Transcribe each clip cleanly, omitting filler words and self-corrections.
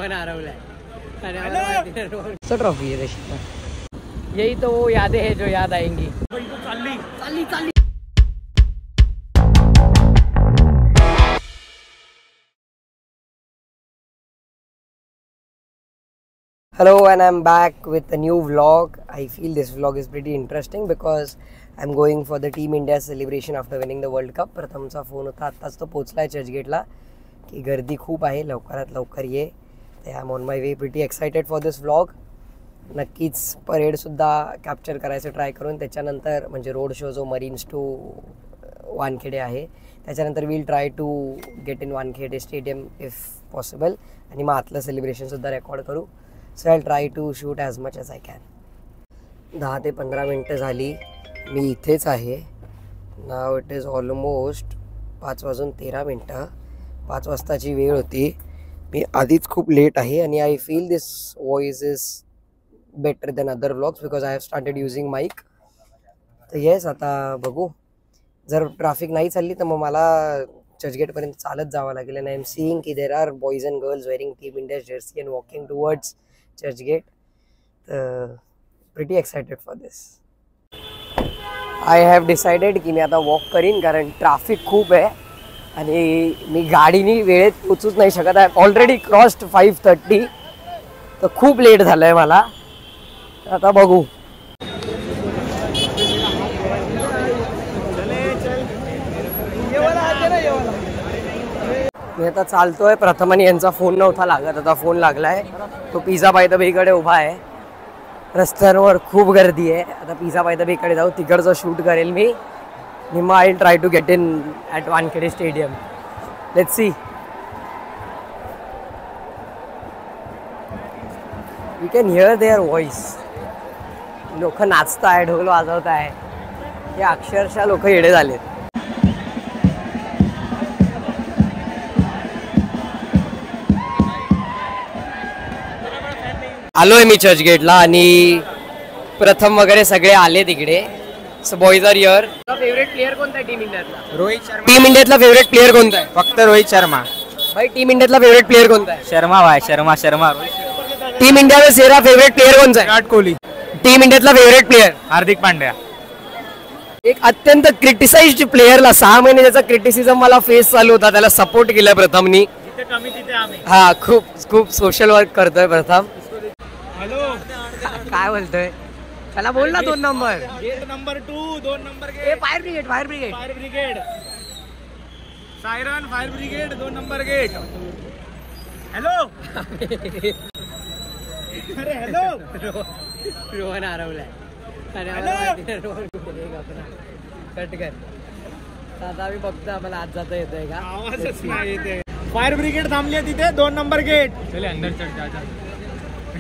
Rohan हरवलाय. Trophy है तशी. यही तो वो यादें हैं जो याद आएंगी. चालली चालली चालली. Hello, and I'm back with a new vlog. I feel this vlog is pretty interesting because I'm going for the Team India celebration after winning the World Cup. प्रथमचा फोन होता आत्ताच तो पोचलाय चर्चगेटला की गर्दी खूप आहे, लवकरात लवकर ये. I am on my way, pretty excited for this vlog. नक्कीच परेडसुद्धा कॅप्चर करायचं ट्राय करून त्याच्यानंतर म्हणजे रोड शो जो मरीन्स टू वानखेडे आहे त्याच्यानंतर will try to get in Wankhede stadium if possible आणि मग आतलं सेलिब्रेशनसुद्धा रेकॉर्ड करू. So I try to shoot as much as I can. 10 ते 15 मिनटं झाली मी इथेच आहे. Now it is almost 5:13. 5 वाजताची वेळ होती. मी आधीच खूप लेट आहे आणि I feel this voice is better than other vlogs because I have started using mic. तर येस आता बघू. जर ट्रॅफिक नाही चालली तर मग मला चर्चगेटपर्यंत चालत जावं लागेल. अँड आय एम सीइंग की there are boys and girls wearing team India jersey and walking towards Churchgate. तर pretty excited for this. I have decided की मी आता वॉक करीन कारण ट्रॅफिक खूप आहे आणि मी गाडीनी वेळेत पोचूच नाही शकत आहे. ऑलरेडी क्रॉस्ड 5:30 तर खूप लेट झालं आहे मला. आता बघू. मी आता चालतोय. प्रथमाने यांचा फोन नव्हता लागत, आता फोन लागलाय. तो पिझ्झा बाय द बेकडे उभा आहे. रस्त्यांवर खूप गर्दी आहे. आता पिझ्झा बाय द बेकडे जाऊ, तिकडचं शूट करेल मी. निम्मा I try to get in at Wankhede stadium. Let's see. You can hear their voice. लोक नाचताय, ढोल वाजवताय. हे अक्षरशः लोक येडे झालेत. आलोय मी चर्चगेटला आणि प्रथम वगैरे सगळे आले तिकडे. So boys are here. Favourite player कोणता आहे टीम इंडियातला? रोहित शर्मा. टीम इंडियातला फेवरेट प्लेयर कोणता आहे? फक्त रोहित शर्मा. भाई टीम इंडियातला फेवरेट प्लेयर कोणता आहे? शर्मा भाई. शर्मा. टीम इंडिया में सेरा फेवरेट प्लेयर कोणता आहे? विराट कोहली. टीम इंडियातला फेवरेट प्लेयर? हार्दिक पांड्या. एक अत्यंत क्रिटिसाइज्ड प्लेयरला 6 महिने त्याचा क्रिटिसिझम मला फेस चालू होता, त्याला सपोर्ट केला प्रथमनी. हा खूप सोशल वर्क करतोय प्रथम. हॅलो काय बोलतोय? त्याला बोल ना 2 number. Gate number 2. 2 number gate. Fire brigade. Siren fire brigade 2 number gate. Hello. अरे हॅलो. रोहन हरवलाय. कट कर. आता आम्ही बघतो आम्हाला आज जाता येतोय का? आवाजच नाही येते. फायर ब्रिगेड थांबली आहे तिथे 2 नंबर गेट. चले अंदर चल जा.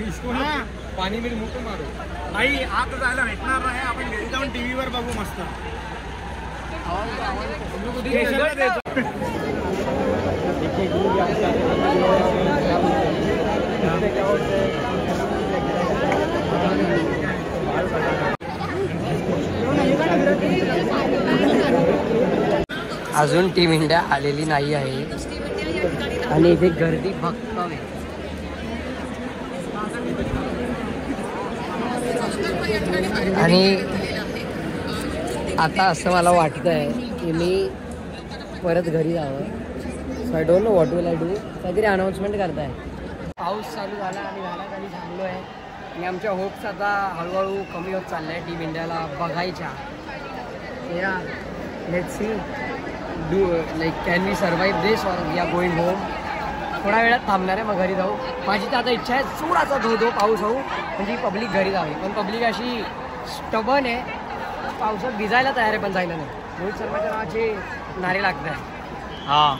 इसको ना पाणी बिल मोठं मारू. नाही आत जायला भेटणार नाही. आपण घरी जाऊन टीव्हीवर बघू मस्त. अजून टीम इंडिया आलेली नाही आहे आणि इथे गर्दी भक्कम आहे. आणि आता असं मला वाटतंय की मी परत घरी जावं. So I don't know what will I do. काहीतरी अनाऊन्समेंट करताय. पाऊस चालू झाला आणि खाली थांबलो आहे आणि आमच्या होप्स आता हळूहळू कमी होत चालल्या आहे टीम इंडियाला बघायच्या. या let's see do like can we survive this or we are going home. थोड्या वेळात थांबणार आहे, मग घरी जाऊ. माझी तर आता इच्छा आहे जोराचा धो पाऊस होऊ म्हणजे पब्लिक घरी जावी. पण पब्लिक अशी स्टबन आहे, पावसात भिजायला तयार आहे पण जायला नाही. रोहित शर्माच्या नावाचे नारे लागत आहे. हां.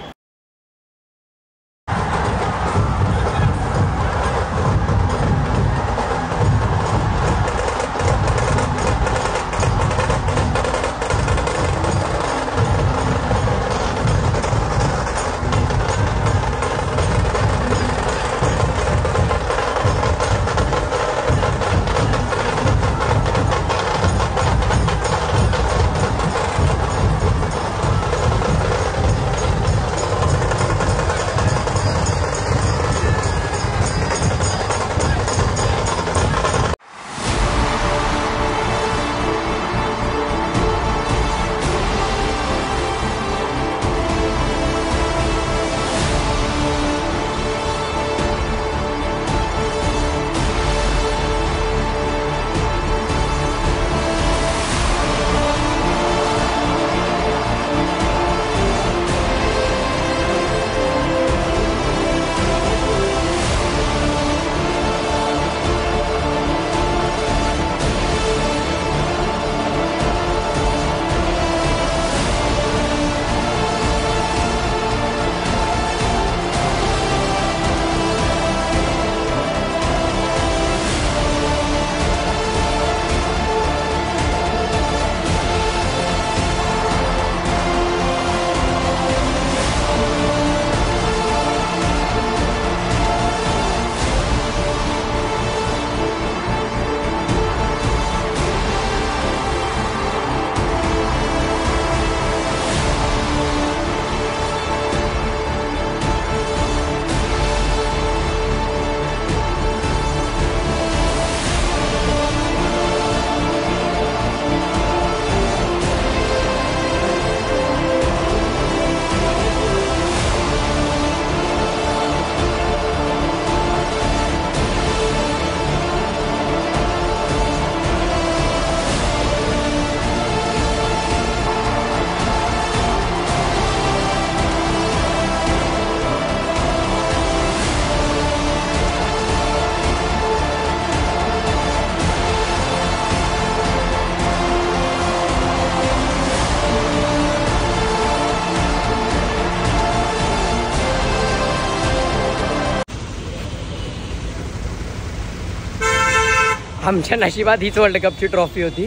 आमच्या नशिबात हीच वर्ल्ड कपची ट्रॉफी होती,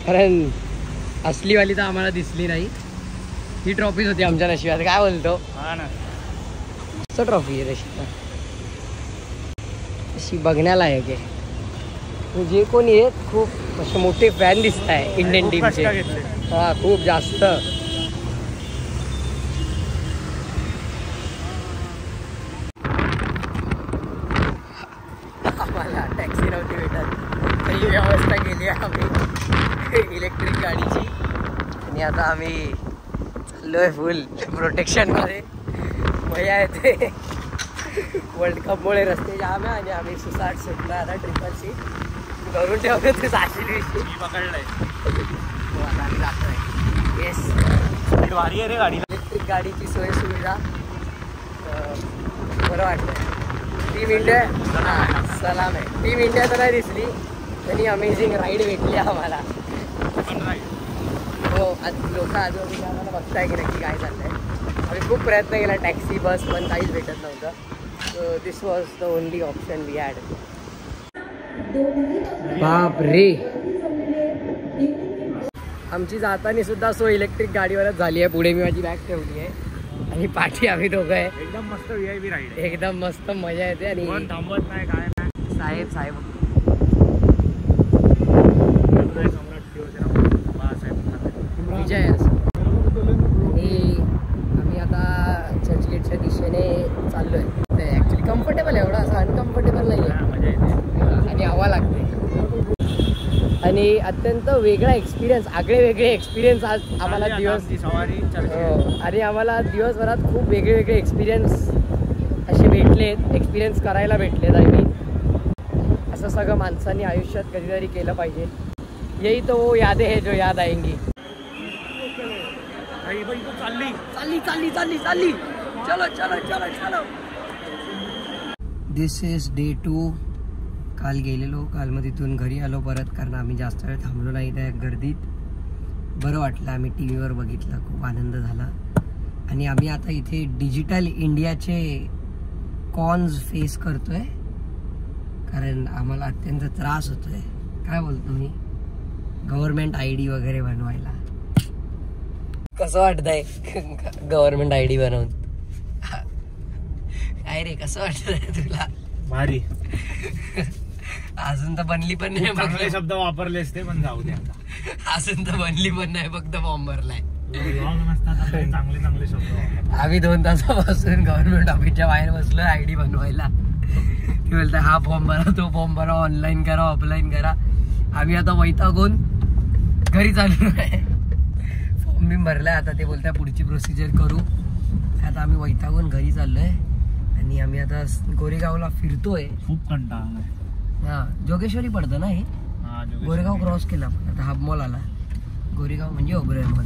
कारण असलीवाली तर आम्हाला दिसली नाही. ही ट्रॉफीच होती आमच्या नशिबात. काय बोलतो? हा ना, मस्त ट्रॉफी आहे तशी. अशी बघण्यालायक आहे. जे कोणी आहेत खूप असे मोठे फॅन दिसत आहे इंडियन टीमचे. हा, खूप जास्त. आम्हाला टॅक्सी नव्हती भेटत, पहिली व्यवस्था केली आहे आम्ही इलेक्ट्रिक गाडीची. आणि आता आम्ही चाललोय फुल प्रोटेक्शनमध्ये. मजा येते. वर्ल्ड कपमुळे रस्ते जाम आहे आणि आम्ही सुसाट सुटलो आता. ट्रिपल सीट घरून ठेवतो ते 620 पकडलंय. आता आम्ही जातोय. येस, भारी आहे रे गाडी. इलेक्ट्रिक गाडीची सोय सुविधा बरं वाटतंय. टीम इंडिया सलाम आहे. टीम इंडिया तर नाही दिसली, त्यांनी अमेझिंग राईड भेटली आम्हाला. हो, लोक आजूबाजूला आम्हाला बघताय की नक्की काय चाललंय. आम्ही खूप प्रयत्न केला, टॅक्सी बस पण काहीच भेटत नव्हतं. So this was the only option we had. बाप रे, आमची जाताना सुद्धा सो इलेक्ट्रिक गाडीवरच झाली आहे. पुढे मी माझी बॅग ठेवली आहे आणि पाठी आम्ही दोघं आहे. एकदम मस्त VIP राईड आहे. एकदम मस्त मजा येते. आणि थांबवत नाही काय नाही. साहेब विजय असं. आणि आम्ही आता चर्चगेटच्या दिशेने चाललोय. ते ॲक्च्युली कम्फर्टेबल आहे, एवढा असं अनकम्फर्टेबल नाही आहे आणि हवा लागते. आणि अत्यंत वेगळा एक्सपिरियन्स, आगळे वेगळे एक्सपिरियन्स आज आम्हाला आणि आम्हाला दिवसभरात खूप वेगळे वेगळे एक्सपिरियन्स असे भेटलेत, एक्सपिरियन्स करायला भेटलेत. आणि असं सगळं माणसांनी आयुष्यात कधीतरी केलं पाहिजे. यही तो वो यादें है जो याद आएंगी. चालली चालली चालली चालली. चलो चलो चलो चलो. दिस इज डे 2. काल गेलेलो, काल मग तिथून घरी आलो परत, कारण आम्ही जास्त वेळ थांबलो नाही त्या गर्दीत. बरं वाटलं, आम्ही TV वर बघितलं, खूप आनंद झाला. आणि आम्ही आता इथे डिजिटल इंडियाचे कॉन्स फेस करतोय, कारण आम्हाला अत्यंत त्रास होतोय. काय बोलतो मी, गव्हर्नमेंट ID वगैरे बनवायला. कसं वाटतंय गव्हर्नमेंट ID बनवून? काय रे, कसं वाटतंय तुला? भारी. अजून तर बनली पण नाही. चांगले शब्द वापरलेस ते पण जाऊ दे आता. अजून तर बनली पण नाही, फक्त फॉर्म भरलाय. चांगले चांगले शब्द. आम्ही 2 तासापासून गव्हर्नमेंट ऑफिसच्या बाहेर बसलोय ID बनवायला. ते बोलतोय हा फॉर्म भरा, तो फॉर्म भरा, ऑनलाईन करा, ऑफलाईन करा. आम्ही आता वैतागून घरी चाललो आहे. फॉर्म मी भरलाय, आता ते बोलताय पुढची प्रोसिजर करू. आता आम्ही वैतागून घरी चाललोय आणि आम्ही आता गोरेगावला फिरतोय. खूप कंटाळा. हा, जोगेश्वरी पडतं ना हे. गोरेगाव क्रॉस केला, आता हाफ मॉल आला. गोरेगाव म्हणजे ओबराय मॉल.